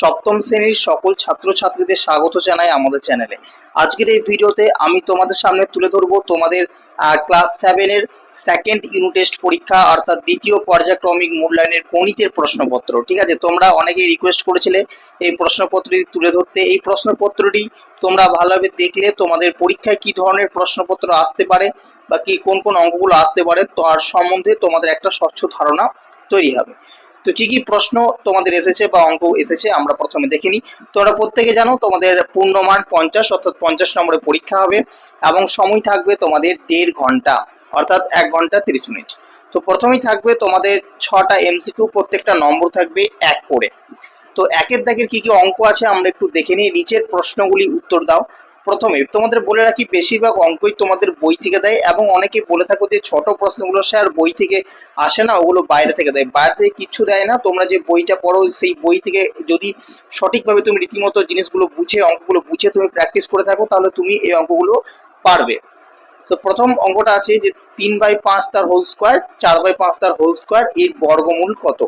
সপ্তম শ্রেণীর সকল ছাত্রছাত্রীদের স্বাগত জানাই আমাদের চ্যানেলে। আজকের এই ভিডিওতে আমি তোমাদের সামনে তুলে ধরবো তোমাদের ক্লাস 7 এর সেকেন্ড ইউনিট টেস্ট পরীক্ষা অর্থাৎ দ্বিতীয় পর্যায়ক্রমিক মূল্যায়নের গণিতের প্রশ্নপত্র। ঠিক আছে, তোমরা অনেকেই রিকোয়েস্ট করেছিলে এই প্রশ্নপত্রটি তুলে ধরতে। এই প্রশ্নপত্রটি তোমরা ভালোভাবে দেখলে তোমাদের পরীক্ষায় কি ধরনের প্রশ্নপত্র আসতে পারে বা কি কোন কোন অঙ্কগুলো আসতে পারে তার সম্বন্ধে তোমাদের একটা স্বচ্ছ ধারণা তৈরি হবে। তো কি কি প্রশ্ন তোমাদের এসেছে বা অঙ্ক এসেছে আমরা প্রথমে দেখে নিই। তোমরা প্রত্যেকে জানো তোমাদের পূর্ণমান 50 অর্থাৎ 50 নম্বরের পরীক্ষা হবে এবং সময় থাকবে তোমাদের 1.5 ঘন্টা অর্থাৎ 1 ঘন্টা 30 মিনিট। তো প্রথমেই থাকবে তোমাদের 6টা এমসিকিউ, প্রত্যেকটা নম্বর থাকবে 1 করে। তো একের দাগের কি কি অঙ্ক আছে আমরা একটু দেখে নিই। নিচের প্রশ্নগুলি উত্তর দাও। প্রথমে তোমাদের বলে রাখি বেশিরভাগ অঙ্কই তোমাদের বই থেকে দেয় এবং অনেকে বলে থাকো যে ছোট প্রশ্নগুলো স্যার বই থেকে আসে না, ওগুলো বাইরে থেকে দেয়। বাইরে থেকে কিচ্ছু দেয় না, তোমরা যে বইটা পড়ো সেই বই থেকে যদি সঠিকভাবে তুমি রীতিমতো জিনিসগুলো বুঝে অঙ্কগুলো বুঝে তুমি প্র্যাকটিস করে থাকো তাহলে তুমি এই অঙ্কগুলো পারবে। তো প্রথম অঙ্কটা আছে যে 3/5 তার হোল স্কোয়ার 4/5 তার হোল স্কোয়ার এর বর্গমূল কত।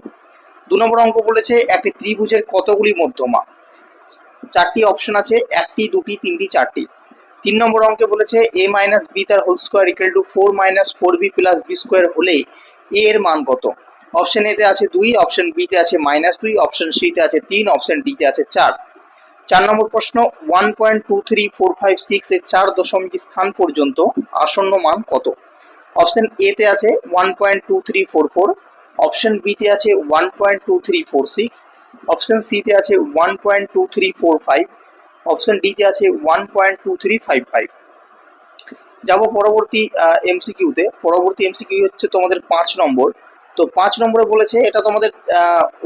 2 নম্বর অঙ্ক বলেছে একটি ত্রিভুজের কতগুলি মধ্যমা। 4টি অপশন আছে, 1টি 2টি 3টি 4টি। 3 নম্বর অঙ্কে বলেছে a মাইনাস বি তার whole square equal to 4 minus 4b plus B square হলে a এর মান কত। অপশন এ তে আছে 2, অপশন বি তে আছে -2, অপশন সি তে আছে 3, অপশন ডি তে আছে 4। 4 নম্বর প্রশ্ন 1.23456 এর 4 দশমিক স্থান পর্যন্ত আসন্ন মান কত। অপশন এ তে আছে 1.2344, অপশন বি তে আছে 1.2346, অপশন সি তে আছে 1.2345, অপশন ডি তে আছে 1.2355। যাব পরবর্তী এমসিকিউতে। পরবর্তী এমসিকিউ হচ্ছে তোমাদের 5 নম্বর। তো 5 নম্বরে বলেছে এটা তোমাদের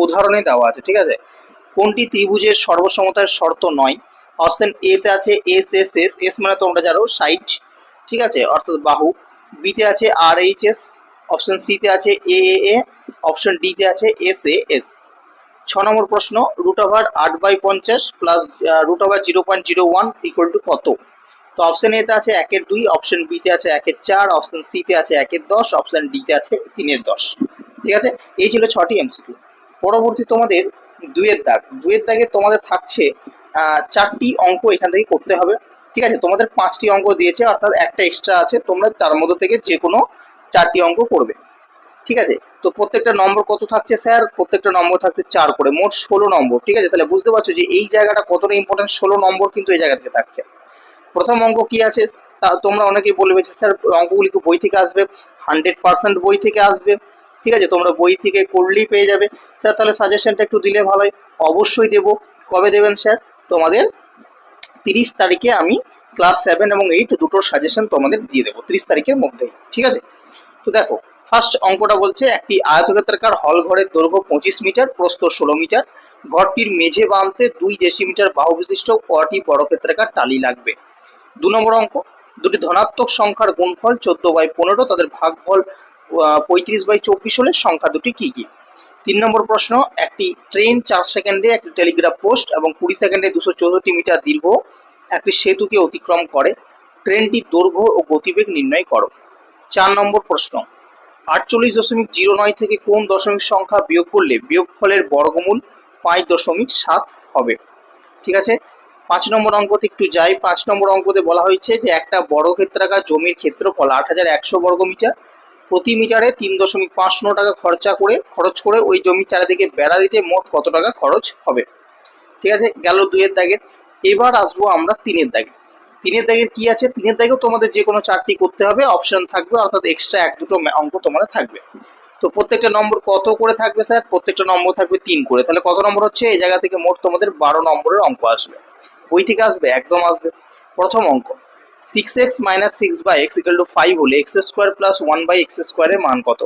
উদাহরণে দেওয়া আছে। ঠিক আছে, কোনটি ত্রিভুজের সর্বসমতার শর্ত নয়। অপশন এ তে আছে এস এস এস, এস মানে তোমরা জানো সাইড, ঠিক আছে, অর্থাৎ বাহু। বি তে আছে আর এইচ এস, অপশন সি তে আছে এ এ এ, অপশন ডি তে আছে এস এ এস। 6 নম্বর প্রশ্ন √8/50 প্লাস √0.01 ইকুয়াল টু কত। তো অপশন এ তে আছে 1/2, অপশন বি তে আছে 1/4, অপশন সি তে আছে 1/10, অপশন ডি তে আছে 3/10। ঠিক আছে, এই ছিল 6টি এমসিকিউ। পরবর্তী তোমাদের 2 এর দাগ। 2 এর দাগে তোমাদের থাকছে 4টি অঙ্ক এখান থেকে করতে হবে। ঠিক আছে, তোমাদের 5টি অঙ্ক দিয়েছে অর্থাৎ একটা এক্সট্রা আছে, তোমরা তার মধ্যে থেকে যে কোনো 4টি অঙ্ক করবে। ঠিক আছে, তো প্রত্যেকটা নম্বর কত থাকছে স্যার, প্রত্যেকটা নম্বর থাকছে 4 করে, মোট 16 নম্বর। ঠিক আছে, তাহলে বুঝতে পারছো যে এই জায়গাটা কতটা ইম্পর্টেন্ট। 16 নম্বর কিন্তু এই জায়গা থেকে থাকছে। প্রথম অঙ্ক কি আছে তোমরা অনেকেই বলবে যে স্যার অঙ্কগুলি কি বই থেকে আসবে। 100% বই থেকে আসবে। ঠিক আছে, তোমরা বই থেকে করলেই পেয়ে যাবে। স্যার তাহলে সাজেশনটা একটু দিলে ভালো হয়। অবশ্যই দেবো। কবে দেবেন স্যার? তোমাদের 30 তারিখে আমি ক্লাস 7 এবং 8 দুটোর সাজেশন তোমাদের দিয়ে দেবো 30 তারিখের মধ্যেই। ঠিক আছে, তো দেখো ফার্স্ট অঙ্কটা বলছে একটি আয়তক্ষেত্রাকার হল ঘরের দৈর্ঘ্য 25 মিটার, প্রস্থ 16 মিটার। ঘরটির মেঝে বাঁধতে 2 ডেসিমিটার বাহু বিশিষ্ট কয়টি বর্গক্ষেত্রাকার টালি লাগবে। 2 নম্বর অঙ্ক দুটি ধনাত্মক সংখ্যার গুণফল 14/15, তাদের ভাগফল 35/24 হলে সংখ্যা দুটি কি কি। 3 নম্বর প্রশ্ন একটি ট্রেন 4 সেকেন্ডে একটি টেলিগ্রাফ পোস্ট এবং 20 সেকেন্ডে 264 মিটার দীর্ঘ একটি সেতুকে অতিক্রম করে। ট্রেনটির দৈর্ঘ্য ও গতিবেগ নির্ণয় করো। 4 নম্বর প্রশ্ন 48.09 থেকে কোন দশমিক সংখ্যা বিয়োগ করলে বিয়োগফলের বর্গমূল 5.7 হবে। ঠিক আছে, 5 নম্বর অঙ্কতে একটু যাই। 5 নম্বর অঙ্কতে বলা হয়েছে যে একটা বর্গক্ষেত্রাকার জমির ক্ষেত্রফল 8100 বর্গমিটার। প্রতি মিটারে 3.59 টাকা খরচ করে ওই জমির চারিদিকে বেড়া দিতে মোট কত টাকা খরচ হবে। ঠিক আছে, গেল 2 এর দাগের। এবার আসবো আমরা 3 এর দাগে। 3 এর দাগের কি আছে, 3 এর দাগেও তোমাদের যে কোনো 4টি করতে হবে, অপশন থাকবে অর্থাৎ এক্সট্রা 1-2টো অঙ্ক তোমাদের থাকবে। তো প্রত্যেকটা নম্বর কত করে থাকবে স্যার? প্রত্যেকটা নম্বর থাকবে 3 করে। তাহলে কত নম্বর হচ্ছে? এই জায়গা থেকে মোট তোমাদের 12 নম্বরের অঙ্ক আসবে। বই থেকে আসবে? একদম আসবে। প্রথম অঙ্ক 6x - 6/x = 5 হলে x² + 1/x² এর মান কত।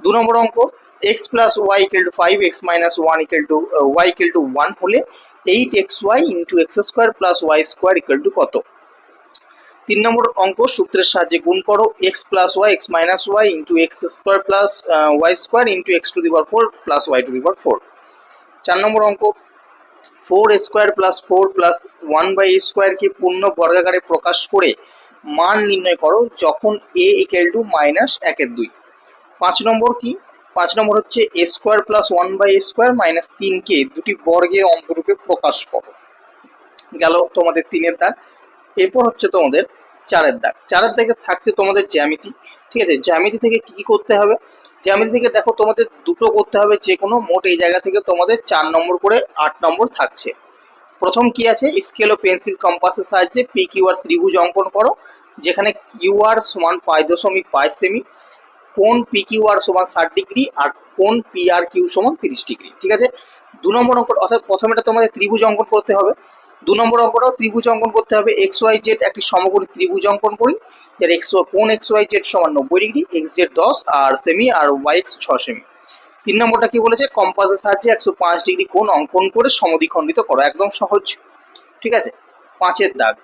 2 নম্বর অঙ্ক x + y = 5, x - 1 y = 1 হলে 8xy × x² + y² কত। 3 নম্বর অঙ্ক সূত্রের সাহায্যে গুণ করো x + y x - y × x² + y² × x⁴ + y⁴। 4 নম্বর অঙ্ক 4a² + 4 + 1/a² কে পূর্ণ বর্গাকারে প্রকাশ করে মান নির্ণয় করো যখন a = -1/2। 5 নম্বর কি, 5 নম্বর হচ্ছে a square plus 1/a square minus 3কে দুটি বর্গের অন্তরূপে প্রকাশ করো। গেল তোমাদের 3-এর দাগ। এরপর হচ্ছে তোমাদের 4-এর দাগ। 4-এর দাগে থাকছে তোমাদের জ্যামিতি। ঠিক আছে, জ্যামিতি থেকে কি কি করতে হবে? জ্যামিতি থেকে দেখো তোমাদের দুটো করতে হবে যে কোনো, মোট এই জায়গা থেকে তোমাদের 4 নম্বর করে 8 নম্বর থাকছে। প্রথম কি আছে, স্কেল ও পেন্সিল কম্পাসের সাহায্যে পি কিউ আর ত্রিভুজ অঙ্কন করো, যেখানে কিউ আর সমান 5.5 সেমি, কোণ পি কিউ আর সমান 60 ডিগ্রি আর কোণ পি আর কিউ সমান 30 ডিগ্রি। ঠিক আছে, 2 নম্বর অঙ্ক, অর্থাৎ প্রথমেটা তোমাদের ত্রিভুজ অঙ্কন করতে হবে। 2 নম্বর অঙ্কটাও ত্রিভুজ অঙ্কন করতে হবে। এক্স ওয়াই জেড একটি সমকোণী ত্রিভুজ অঙ্কন করি, এর কোণ এক্স ওয়াই জেড সমান 90 ডিগ্রি, এক্স জেড 10 আর সেমি আর ওয়াই এক্স 6 সেমি। 3 নম্বরটা কি বলেছে, কম্পাসের সাহায্যে 105 ডিগ্রি কোণ অঙ্কন করে সমদ্বিখণ্ডিত করো। একদম সহজ। ঠিক আছে, 5-এর দাগ।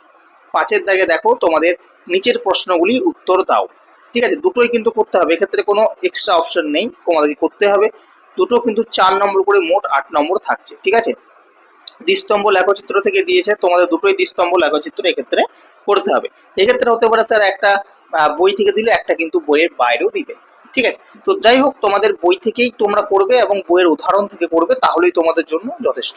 5-এর দাগে দেখো তোমাদের নিচের প্রশ্নগুলি উত্তর দাও। ঠিক আছে, দুটোই কিন্তু করতে হবে, এক্ষেত্রে কোনো এক্সট্রা অপশন নেই, তোমাদেরকে করতে হবে। দুটো কিন্তু 4 নম্বর করে মোট 8 নম্বর থাকছে। ঠিক আছে, দ্বিস্তম্ভ লেখচিত্র থেকে দিয়েছে, তোমাদের দুটোই দ্বিস্তম্ভ লেখচিত্র এক্ষেত্রে করতে হবে। এক্ষেত্রে হতে পারে স্যার একটা বই থেকে দিলে, একটা কিন্তু বইয়ের বাইরেও দিবে। ঠিক আছে, তো যাই হোক তোমাদের বই থেকেই তোমরা করবে এবং বইয়ের উদাহরণ থেকে করবে, তাহলেই তোমাদের জন্য যথেষ্ট,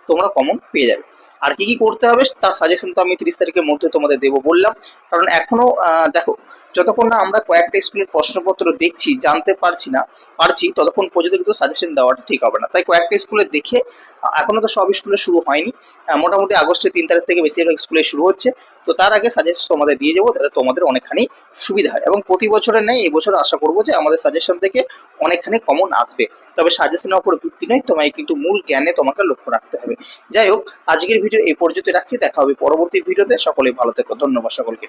তোমরা কমন পেয়ে যাবে। আর কি কি করতে হবে তার সাজেশন তো আমি 30 তারিখের মধ্যে তোমাদের দেবো বললাম, কারণ এখনো দেখো, যতক্ষণ না আমরা কয়েকটা স্কুলের প্রশ্নপত্র দেখছি, জানতে পারছি ততক্ষণ পর্যন্ত কিন্তু সাজেশন দেওয়াটা ঠিক হবে না। তাই কয়েকটা স্কুলে দেখে, এখনো তো সব স্কুলে শুরু হয়নি, মোটামুটি আগস্টের 3 তারিখ থেকে বেশিরভাগ স্কুলে শুরু হচ্ছে, তো তার আগে সাজেশন তোমাদের দিয়ে দেবো, তাহলে তোমাদের অনেকখানি সুবিধা হয়। এবং প্রতি বছরের নেই, এবছর আশা করবো যে আমাদের সাজেশন থেকে অনেকখানি কমন আসবে। তবে সাজেশনের উপর ভিত্তি নয়, তোমায় কিন্তু মূল জ্ঞানে তোমাকে লক্ষ্য রাখতে হবে। যাই হোক, আজকের ভিডিও এই পর্যন্ত রাখছি, দেখা হবে পরবর্তী ভিডিওতে। সকলেই ভালো থেকো, ধন্যবাদ সকলকে।